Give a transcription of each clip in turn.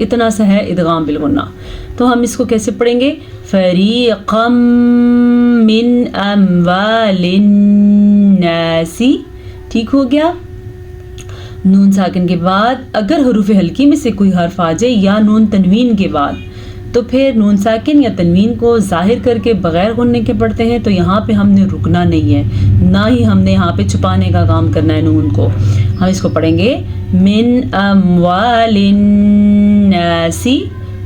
اتنا سا ہے ادغام بالغنہ. تو ہم اس کو کیسے پڑھیں گے؟ فریقا من اموال الناس. ٹھیک ہو گیا. نون ساکن کے بعد اگر حروف حلقی میں سے کوئی حرف آ جائے یا نون تنوین کے بعد تو پھر نون ساکن یا تنوین کو ظاہر کر کے بغیر غننے کے پڑھتے ہیں. تو یہاں پہ ہم نے رکنا نہیں ہے، نہ ہی ہم نے یہاں پہ چھپانے کا کام کرنا ہے نون کو. ہم اس کو پڑھیں گے من اموال الناس.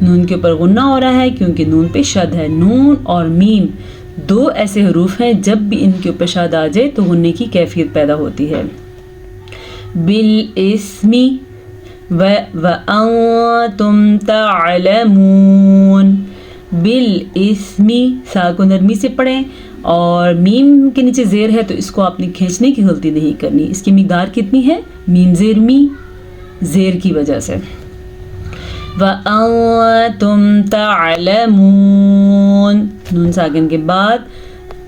نون کے اوپر غنہ ہو رہا ہے کیونکہ نون پہ شد ہے. نون اور میم دو ایسے حروف ہیں جب بھی ان کے اوپر شد آ جائے تو غننے کی کیفیت پیدا ہوتی ہے. بالاسم وانتم تعلمون. بالاسم سا کو نرمی سے پڑھیں اور میم کے نیچے زیر ہے تو اس کو آپ نے کھینچنے کی غلطی نہیں کرنی. اس کی مقدار کتنی ہے؟ میم زیر می، زیر کی وجہ سے. وانتم تعلمون. نون ساکن کے بعد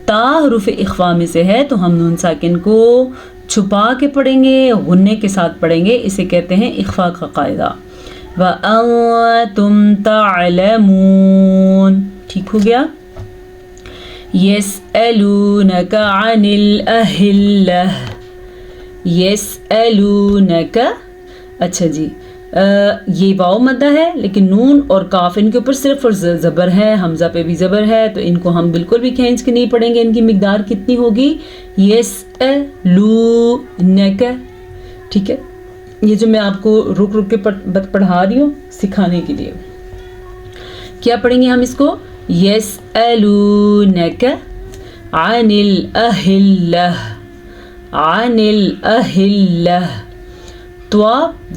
تا حروف اخفا میں سے ہے تو ہم نون ساکن کو چھپا کے پڑھیں گے، غننے کے ساتھ پڑھیں گے. اسے کہتے ہیں اخفا کا قاعدہ. وَأَنْتُمْ تَعْلَمُونَ. ٹھیک ہو گیا. يَسْأَلُونَكَ عَنِ الْأَهِلَّةِ. يَسْأَلُونَكَ. اچھا جی، یہ واو مدہ ہے لیکن نون اور کاف ان کے اوپر صرف اور زبر ہے، حمزہ پہ بھی زبر ہے تو ان کو ہم بالکل بھی کھینچ کے نہیں پڑھیں گے. ان کی مقدار کتنی ہوگی؟ يَسْأَلُونَكَ. ٹھیک ہے. یہ جو میں آپ کو رک رک کے پڑھا رہی ہوں سکھانے کے لیے. کیا پڑھیں گے ہم اس کو؟ يَسْأَلُونَكَ عَنِ الْأَهِلَّةِ. عَنِ الْأَهِلَّةِ. تو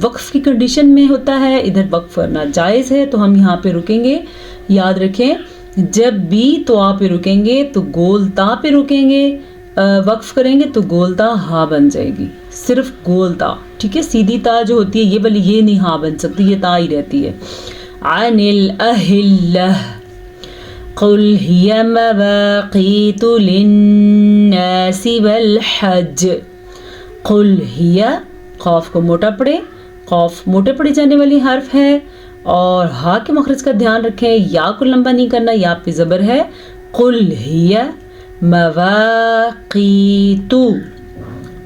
وقف کی کنڈیشن میں ہوتا ہے، ادھر وقف کرنا جائز ہے تو ہم یہاں پہ رکیں گے. یاد رکھیں جب بھی تو پہ رکیں گے تو گول تا پہ رکیں گے، وقف کریں گے تو گول تا ہا بن جائے گی، صرف گول تا. ٹھیک ہے. سیدھی تا جو ہوتی ہے یہ والی یہ نہیں ہا بن سکتی، یہ تا ہی رہتی ہے. عن الأهلة قل هي مواقيت للناس والحج. قل هي قاف کو موٹا پڑھے، قاف موٹے پڑھی جانے والی حرف ہے اور ہا کے مخرج کا دھیان رکھیں. یا کو لمبا نہیں کرنا، یا پہ زبر ہے. قل هي مواقیت.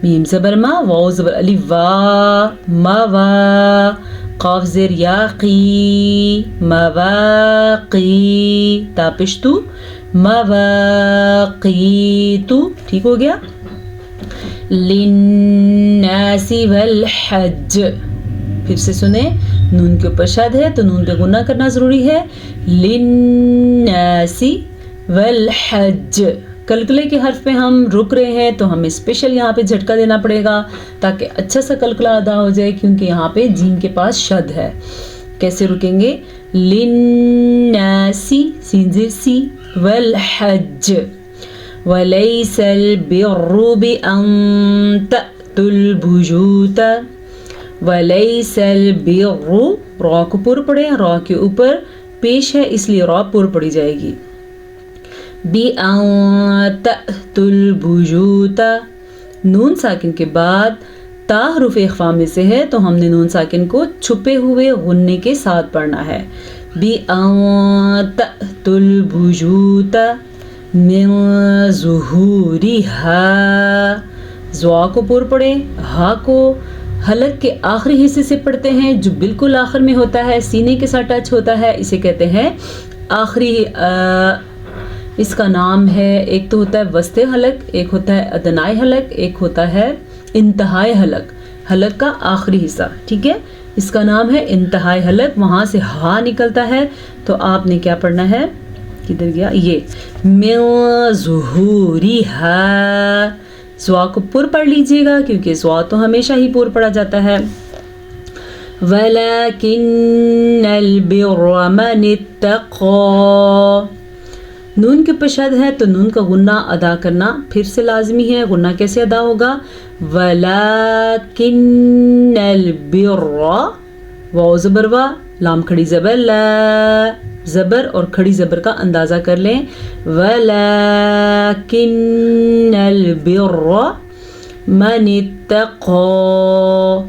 میم زبر ما، واو زبر الف وا، موا. قاف زیر یاقی، مواقی. تا پشتو مواقیت. ٹھیک ہو گیا. للناس والحج. پھر سے سنیں، نون کے اوپر شد ہے تو نون پہ غنہ کرنا ضروری ہے. للناس والحج. کلکلے کے حرف پہ ہم رک رہے ہیں تو ہمیں اسپیشل یہاں پہ جھٹکا دینا پڑے گا تاکہ اچھا سا کلکلہ ادا ہو جائے کیونکہ یہاں پہ جیم کے پاس شد ہے. کیسے رکیں گے؟ للناس سین زیر سی والحج. وَلَيْسَ الْبِرُّ بِأَن تَأْتُوا الْبُيُوتَ. وَلَيْسَ الْبِرُّ را کو پر پڑے، را کے اوپر پیش ہے اس لیے را پر پڑی جائے گی. بِأَن تَأْتُوا الْبُيُوتَ. نون ساکن کے بعد تا حروف اخفا میں سے ہے تو ہم نے نون ساکن کو چھپے ہوئے غننے کے ساتھ پڑھنا ہے. بِأَن تَأْتُوا الْبُيُوتَ من ظہورها. زوا کو پر پڑے، ہا کو حلق کے آخری حصے سے پڑھتے ہیں جو بالکل آخر میں ہوتا ہے، سینے کے ساتھ ٹچ ہوتا ہے. اسے کہتے ہیں آخری. اس کا نام ہے، ایک تو ہوتا ہے وسط حلق، ایک ہوتا ہے ادنائی حلق، ایک ہوتا ہے انتہائی حلق. حلق کا آخری حصہ. ٹھیک ہے. اس کا نام ہے انتہائی حلق. وہاں سے ہا نکلتا ہے تو آپ نے کیا پڑھنا ہے؟ کدھر گیا یہ؟ من ظہورها. زوا کو پر پڑھ لیجئے گا کیونکہ زوا تو ہمیشہ ہی پر پڑھا جاتا ہے. وَلَكِنَّ الْبِرَّ مَنِ اتَّقَى. نون کے اوپر شد ہے تو نون کا غنہ ادا کرنا پھر سے لازمی ہے. غنہ کیسے ادا ہوگا؟ وَلَكِنَّ الْبِرَّ واو زبر وا، لام کھڑی زبر لا، زبر اور کھڑی زبر کا اندازہ کر لیں. وَلَكِنَّ الْبِرَّ مَنِ اتَّقَى.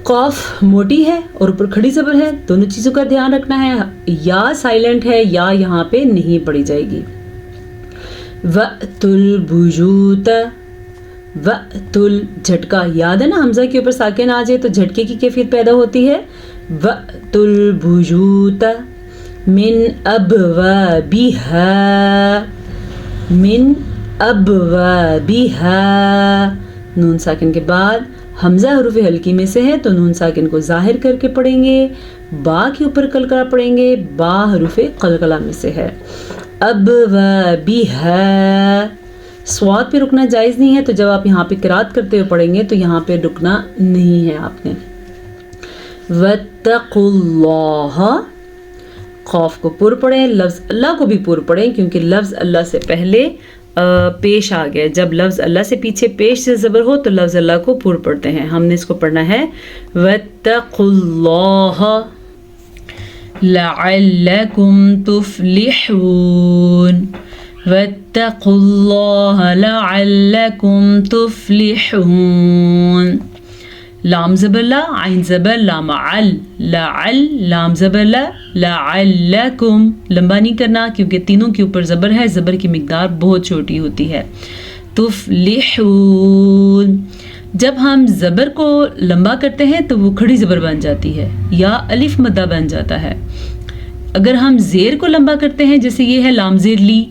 قاف موٹی ہے اور اوپر کھڑی زبر ہے، دونوں چیزوں کا دھیان رکھنا ہے. یا سائلنٹ ہے، یا یہاں پہ نہیں پڑھی جائے گی. وَأْتُوا الْبُيُوتَ، وَأْتُوا جھٹکا یاد ہے نا، حمزہ کے اوپر ساکن آ جائے تو جھٹکے کی کیفیت پیدا ہوتی ہے. وَأْتُوا الْبُيُوتَ مِنْ أَبْوَابِهَا، مِنْ أَبْوَابِهَا. نون ساکن کے بعد حمزہ حروف ہلکی میں سے ہے تو نون ساکن کو ظاہر کر کے پڑھیں گے. با کے اوپر قلقلہ پڑھیں گے، با حروف قلقلہ میں سے ہے. ابوابها، صاد پہ رکنا جائز نہیں ہے، تو جب آپ یہاں پہ قرات کرتے ہوئے پڑھیں گے تو یہاں پہ رکنا نہیں ہے آپ نے. واتقوا اللہ، خوف کو پر پڑھیں، لفظ اللہ کو بھی پر پڑھیں کیونکہ لفظ اللہ سے پہلے پیش آ گیا. جب لفظ اللہ سے پیچھے پیش سے زبر ہو تو لفظ اللہ کو پر پڑھتے ہیں. ہم نے اس کو پڑھنا ہے واتقوا اللہ لعلکم تفلحون، واتقوا اللہ لعلکم تفلحون. لام زبر لا، عین زبر لام عل، لعل لام زبر لا، لعلکم لمبا نہیں کرنا کیونکہ تینوں کے اوپر زبر ہے، زبر کی مقدار بہت چھوٹی ہوتی ہے. تفلحون، جب ہم زبر کو لمبا کرتے ہیں تو وہ کھڑی زبر بن جاتی ہے یا الف مدہ بن جاتا ہے. اگر ہم زیر کو لمبا کرتے ہیں جیسے یہ ہے لام زیر لی،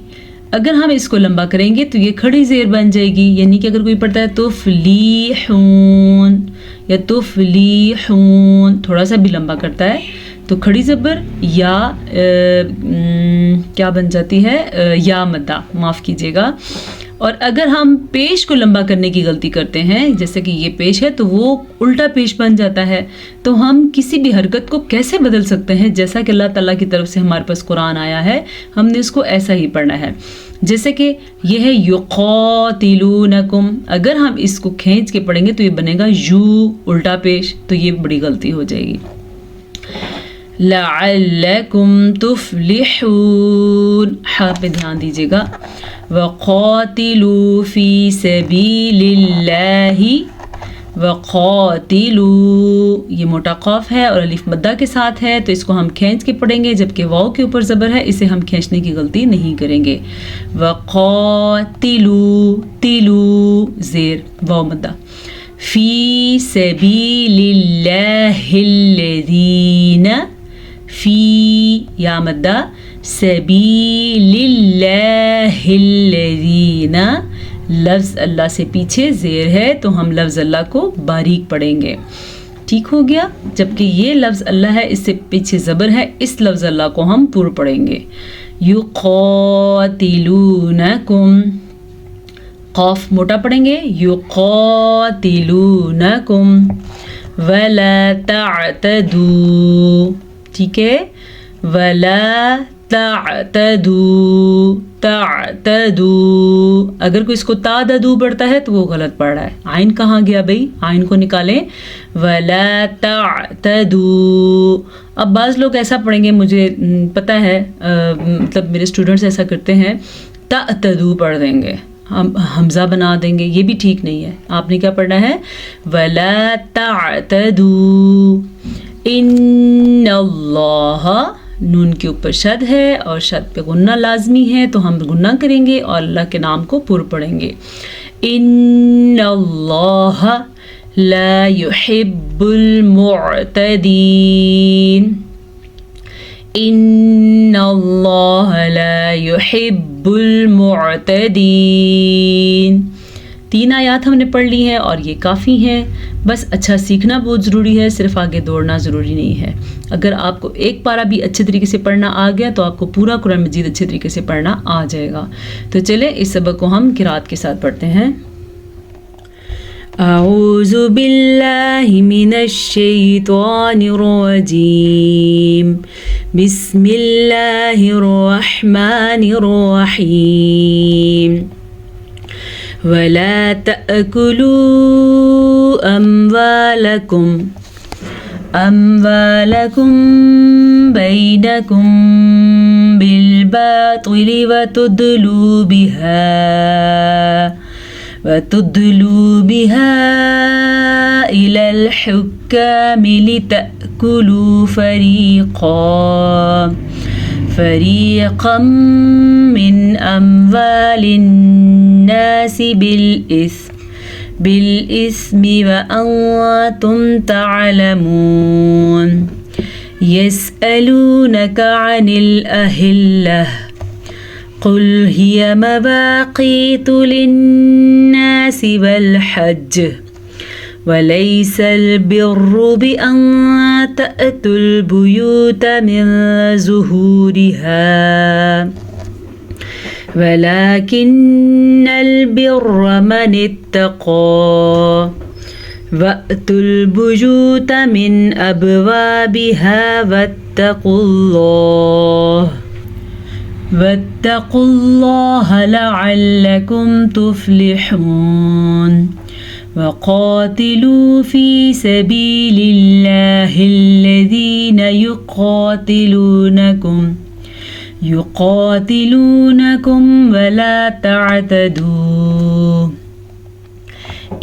اگر ہم اس کو لمبا کریں گے تو یہ کھڑی زیر بن جائے گی. یعنی کہ اگر کوئی پڑھتا ہے تفلیحون یا تفلیحون، تھوڑا سا بھی لمبا کرتا ہے تو کھڑی زبر یا کیا بن جاتی ہے، یا مدہ، معاف کیجیے گا. اور اگر ہم پیش کو لمبا کرنے کی غلطی کرتے ہیں جیسے کہ یہ پیش ہے تو وہ الٹا پیش بن جاتا ہے. تو ہم کسی بھی حرکت کو کیسے بدل سکتے ہیں؟ جیسا کہ اللہ تعالیٰ کی طرف سے ہمارے پاس قرآن آیا ہے، ہم نے اس کو ایسا ہی پڑھنا ہے. جیسے کہ یہ ہے یقاتلونکم، اگر ہم اس کو کھینچ کے پڑھیں گے تو یہ بنے گا یو الٹا پیش، تو یہ بڑی غلطی ہو جائے گی. لعلکم تفلحون، ہاں پہ دھیان دیجیے گا. وقاتلوا فی سبیل اللہ، وقاتلوا یہ موٹا قاف ہے اور الف مدہ کے ساتھ ہے تو اس کو ہم کھینچ کے پڑھیں گے، جبکہ واو کے اوپر زبر ہے اسے ہم کھینچنے کی غلطی نہیں کریں گے. وقاتلوا، تلو زیر واو مدہ. فی سبیل اللہ الذین، فی یا مدہ، سبیل اللہ الذین، لفظ اللہ سے پیچھے زیر ہے تو ہم لفظ اللہ کو باریک پڑھیں گے. ٹھیک ہو گیا؟ جبکہ یہ لفظ اللہ ہے اس سے پیچھے زبر ہے، اس لفظ اللہ کو ہم پر پڑھیں گے. یقاتلونکم، قاف موٹا پڑھیں گے، یقاتلونکم. ولا تعتدوا، ٹھیک ہے، ولا تعتدوا، تعتدوا. اگر کوئی اس کو تعتدوا پڑھتا ہے تو وہ غلط پڑھ رہا ہے. عین کہاں گیا بھائی؟ عین کو نکالیں. ولا تعتدوا. اب بعض لوگ ایسا پڑھیں گے، مجھے پتہ ہے، مطلب میرے اسٹوڈنٹس ایسا کرتے ہیں، تعتدوا پڑھ دیں گے، ہم حمزہ بنا دیں گے، یہ بھی ٹھیک نہیں ہے. آپ نے کیا پڑھنا ہے؟ ولا تعتدوا. ان اللہ، نون کے اوپر شد ہے اور شد پہ غنہ لازمی ہے تو ہم غنہ کریں گے اور اللہ کے نام کو پر پڑھیں گے. ان اللہ لا يحب المعتدین، ان اللہ لا يحب المعتدین. 3 آیات ہم نے پڑھ لی ہیں اور یہ کافی ہیں. بس اچھا سیکھنا بہت ضروری ہے، صرف آگے دوڑنا ضروری نہیں ہے. اگر آپ کو ایک پارہ بھی اچھے طریقے سے پڑھنا آ گیا تو آپ کو پورا قرآن مجید اچھے طریقے سے پڑھنا آ جائے گا. تو چلیں اس سبق کو ہم قرات کے ساتھ پڑھتے ہیں. اعوذ باللہ من الشیطان الرجیم، بسم اللہ الرحمن الرحیم. ولا تأكلوا أموالكم بينكم بالباطل وتدلوا بها إلى الحكام الكامل تأكلوا فريقا من أموال الناس بالإثم وأنتم تعلمون يسألونك عن الأهلة قل هي مواقيت للناس والحج وليس البر بأن تأتوا البيوت من ظهورها ولكن البر من اتقى وأتوا البيوت من أبوابها واتقوا الله لعلكم تفلحون وقاتلوا في سبيل الله الذين يقاتلونكم ولا تعتدوا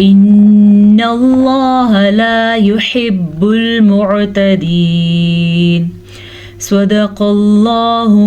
إن الله لا يحب المعتدين صدق الله